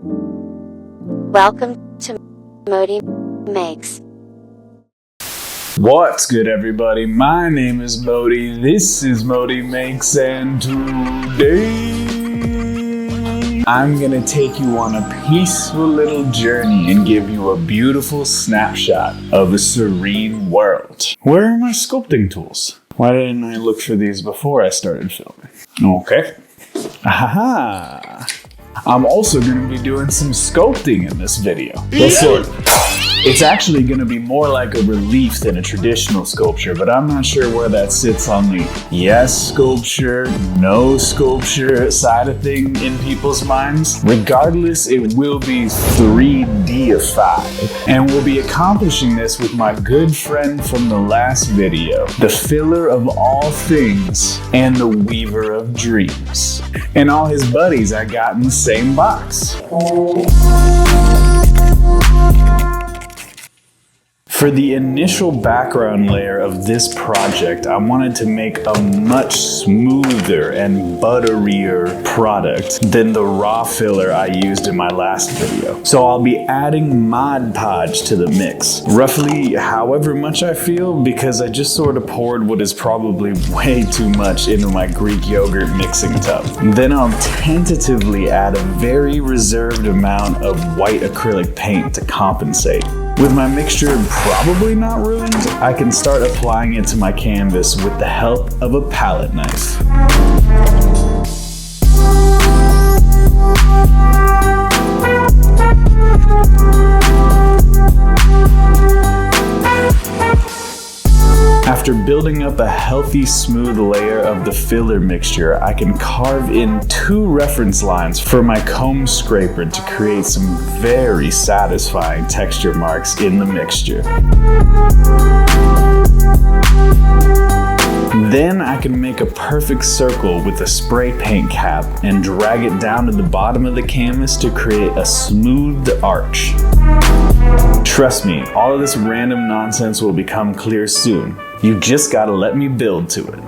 Welcome to ModiMakes. What's good, everybody? My name is Modi. This is ModiMakes, and today I'm gonna take you on a peaceful little journey and give you a beautiful snapshot of a serene world. Where are my sculpting tools? Why didn't I look for these before I started filming? Okay. Aha! I'm also going to be doing some sculpting in this video. Well, sort of. It's actually going to be more like a relief than a traditional sculpture, but I'm not sure where that sits on the yes sculpture, no sculpture side of thing in people's minds. Regardless, it will be 3D-ified. And we'll be accomplishing this with my good friend from the last video, the filler of all things and the weaver of dreams. And all his buddies I got in the same box. For the initial background layer of this project, I wanted to make a much smoother and butterier product than the raw filler I used in my last video. So I'll be adding Mod Podge to the mix, roughly however much I feel, because I just sort of poured what is probably way too much into my Greek yogurt mixing tub. Then I'll tentatively add a very reserved amount of white acrylic paint to compensate. With my mixture probably not ruined, I can start applying it to my canvas with the help of a palette knife. After building up a healthy, smooth layer of the filler mixture, I can carve in 2 reference lines for my comb scraper to create some very satisfying texture marks in the mixture. Then I can make a perfect circle with a spray paint cap and drag it down to the bottom of the canvas to create a smoothed arch. Trust me, all of this random nonsense will become clear soon. You just gotta let me build to it.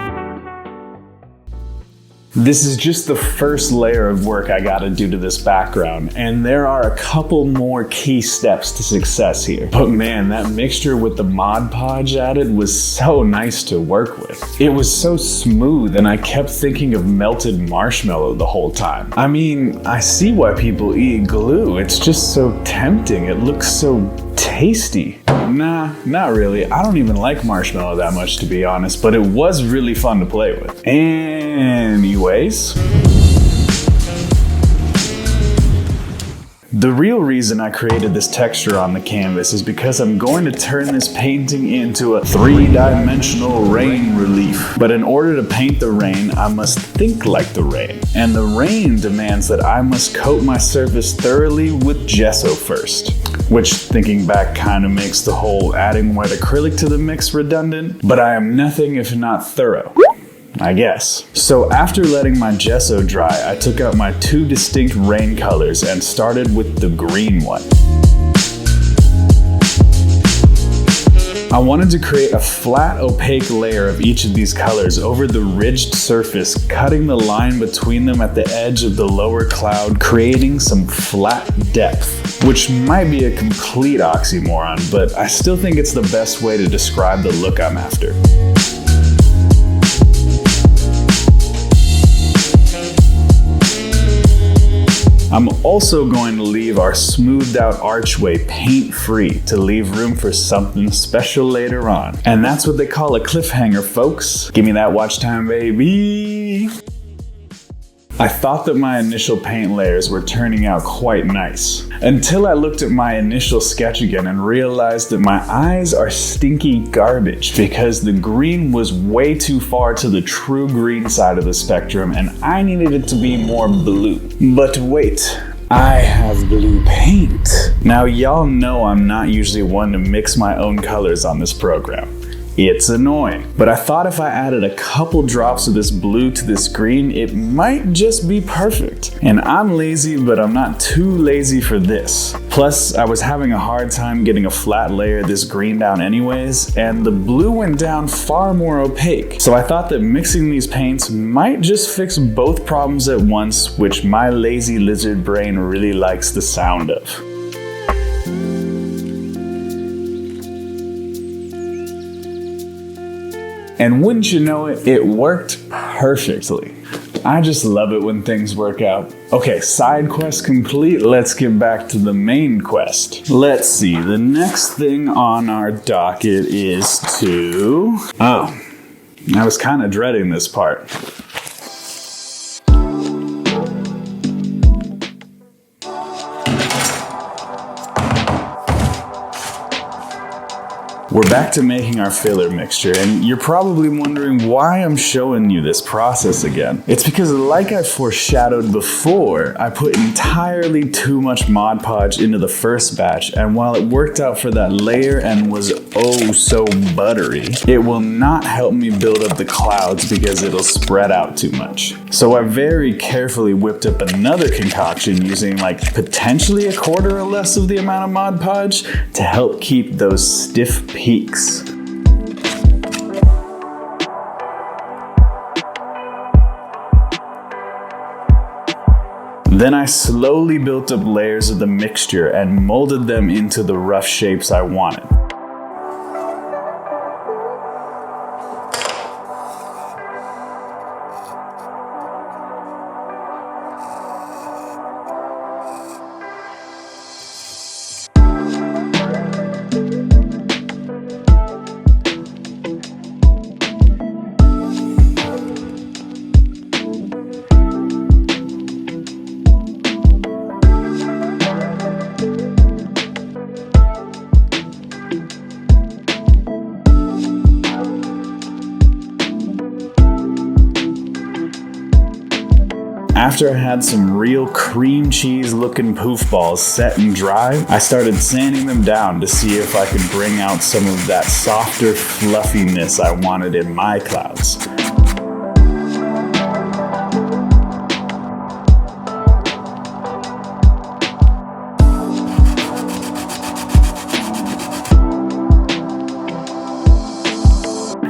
This is just the first layer of work I gotta do to this background, and there are a couple more key steps to success here. But man, that mixture with the Mod Podge added was so nice to work with. It was so smooth, and I kept thinking of melted marshmallow the whole time. I mean, I see why people eat glue. It's just so tempting. It looks so tasty. Nah, not really. I don't even like marshmallow that much, to be honest, but it was really fun to play with. Anyways, the real reason I created this texture on the canvas is because I'm going to turn this painting into a 3-dimensional rain relief. But in order to paint the rain, I must think like the rain. And the rain demands that I must coat my surface thoroughly with gesso first. Which, thinking back, kind of makes the whole adding white acrylic to the mix redundant. But I am nothing if not thorough, I guess. So after letting my gesso dry, I took out my 2 distinct rain colors and started with the green one. I wanted to create a flat, opaque layer of each of these colors over the ridged surface, cutting the line between them at the edge of the lower cloud, creating some flat depth, which might be a complete oxymoron, but I still think it's the best way to describe the look I'm after. I'm also going to leave our smoothed out archway paint-free to leave room for something special later on. And that's what they call a cliffhanger, folks. Give me that watch time, baby. I thought that my initial paint layers were turning out quite nice, until I looked at my initial sketch again and realized that my eyes are stinky garbage because the green was way too far to the true green side of the spectrum and I needed it to be more blue. But wait, I have blue paint. Now y'all know I'm not usually one to mix my own colors on this program. It's annoying. But I thought if I added a couple drops of this blue to this green, it might just be perfect. And I'm lazy, but I'm not too lazy for this. Plus, I was having a hard time getting a flat layer of this green down anyways, and the blue went down far more opaque. So I thought that mixing these paints might just fix both problems at once, which my lazy lizard brain really likes the sound of. And wouldn't you know it, it worked perfectly. I just love it when things work out. Okay, side quest complete. Let's get back to the main quest. Let's see, the next thing on our docket is to... Oh, I was kind of dreading this part. We're back to making our filler mixture, and you're probably wondering why I'm showing you this process again. It's because, like I foreshadowed before, I put entirely too much Mod Podge into the first batch, and while it worked out for that layer and was oh so buttery, it will not help me build up the clouds because it'll spread out too much. So I very carefully whipped up another concoction using like potentially a quarter or less of the amount of Mod Podge to help keep those stiff peaks. Then I slowly built up layers of the mixture and molded them into the rough shapes I wanted. After I had some real cream cheese looking poof balls set and dry, I started sanding them down to see if I could bring out some of that softer fluffiness I wanted in my clouds.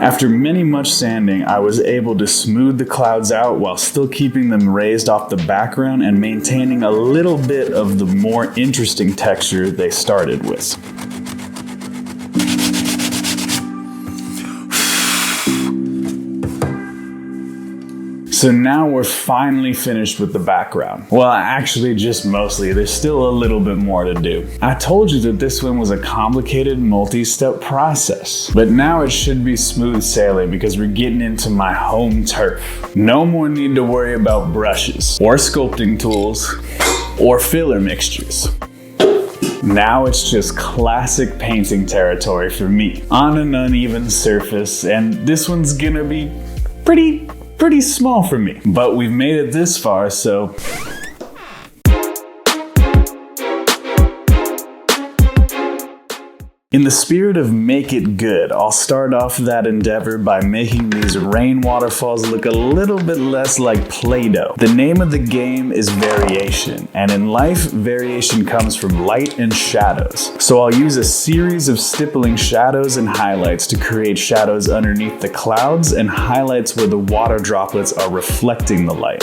After much sanding, I was able to smooth the clouds out while still keeping them raised off the background and maintaining a little bit of the more interesting texture they started with. So now we're finally finished with the background. Well, actually just mostly, there's still a little bit more to do. I told you that this one was a complicated multi-step process, but now it should be smooth sailing because we're getting into my home turf. No more need to worry about brushes, or sculpting tools, or filler mixtures. Now it's just classic painting territory for me, on an uneven surface, and this one's gonna be pretty small for me. But we've made it this far, so... In the spirit of make it good, I'll start off that endeavor by making these rain waterfalls look a little bit less like Play-Doh. The name of the game is variation, and in life, variation comes from light and shadows. So I'll use a series of stippling shadows and highlights to create shadows underneath the clouds and highlights where the water droplets are reflecting the light.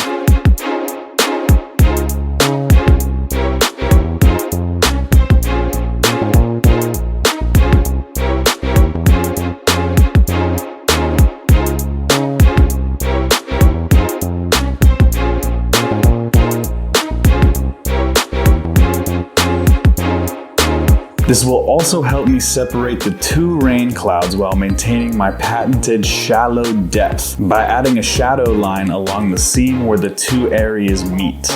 This will also help me separate the two rain clouds while maintaining my patented shallow depth by adding a shadow line along the seam where the two areas meet.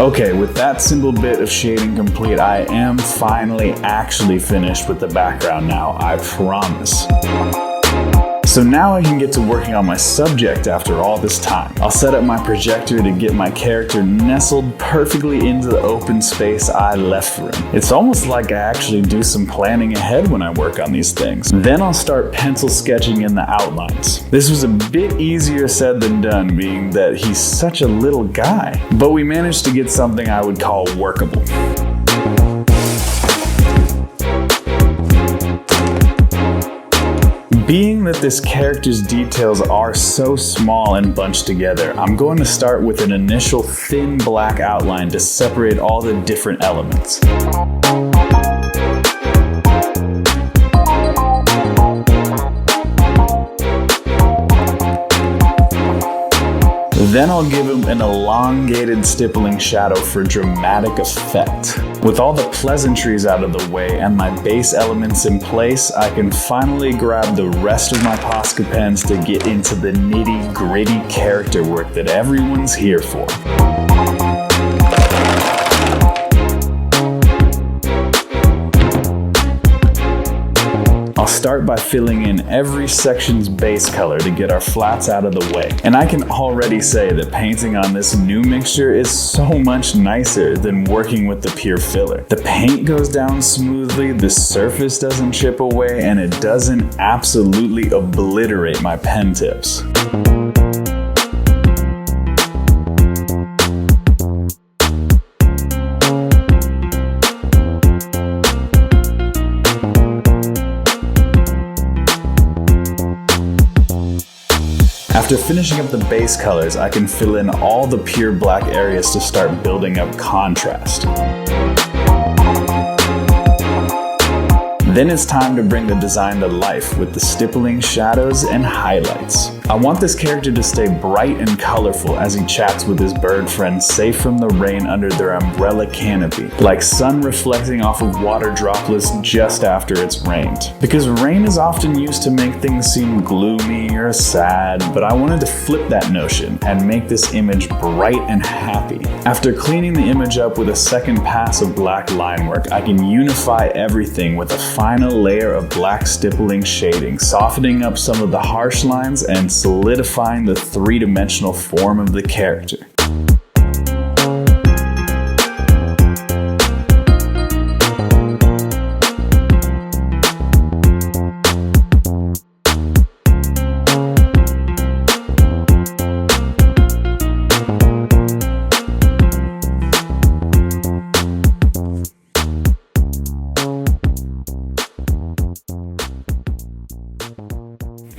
Okay, with that simple bit of shading complete, I am finally actually finished with the background now, I promise. So now I can get to working on my subject after all this time. I'll set up my projector to get my character nestled perfectly into the open space I left for him. It's almost like I actually do some planning ahead when I work on these things. Then I'll start pencil sketching in the outlines. This was a bit easier said than done, being that he's such a little guy. But we managed to get something I would call workable. Being that this character's details are so small and bunched together, I'm going to start with an initial thin black outline to separate all the different elements. Then I'll give him an elongated stippling shadow for dramatic effect. With all the pleasantries out of the way and my base elements in place, I can finally grab the rest of my Posca pens to get into the nitty-gritty character work that everyone's here for. I'll start by filling in every section's base color to get our flats out of the way. And I can already say that painting on this new mixture is so much nicer than working with the pure filler. The paint goes down smoothly, the surface doesn't chip away, and it doesn't absolutely obliterate my pen tips. After finishing up the base colors, I can fill in all the pure black areas to start building up contrast. Then it's time to bring the design to life with the stippling, shadows, and highlights. I want this character to stay bright and colorful as he chats with his bird friends safe from the rain under their umbrella canopy, like sun reflecting off of water droplets just after it's rained. Because rain is often used to make things seem gloomy or sad, but I wanted to flip that notion and make this image bright and happy. After cleaning the image up with a second pass of black line work, I can unify everything with a final layer of black stippling shading, softening up some of the harsh lines and solidifying the three-dimensional form of the character.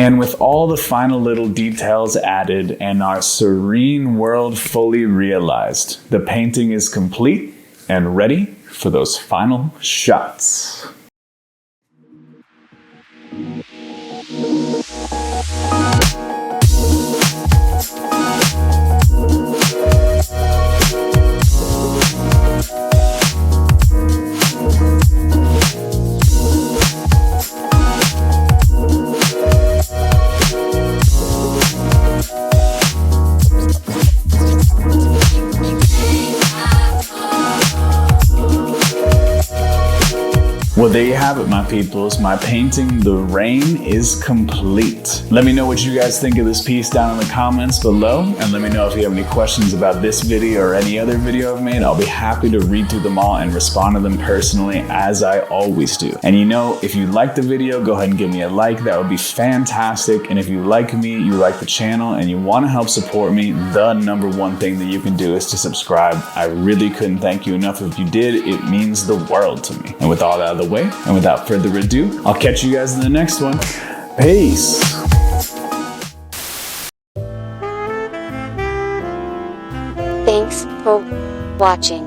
And with all the final little details added and our serene world fully realized, the painting is complete and ready for those final shots. Well, there you have it, my peoples. My painting, The Rain, is complete. Let me know what you guys think of this piece down in the comments below, and let me know if you have any questions about this video or any other video I've made. I'll be happy to read through them all and respond to them personally, as I always do. And you know, if you like the video, go ahead and give me a like. That would be fantastic. And if you like me, you like the channel, and you want to help support me, the number one thing that you can do is to subscribe. I really couldn't thank you enough if you did. It means the world to me. And with all that out of the way, and without further ado, I'll catch you guys in the next one. Peace. Thanks for watching.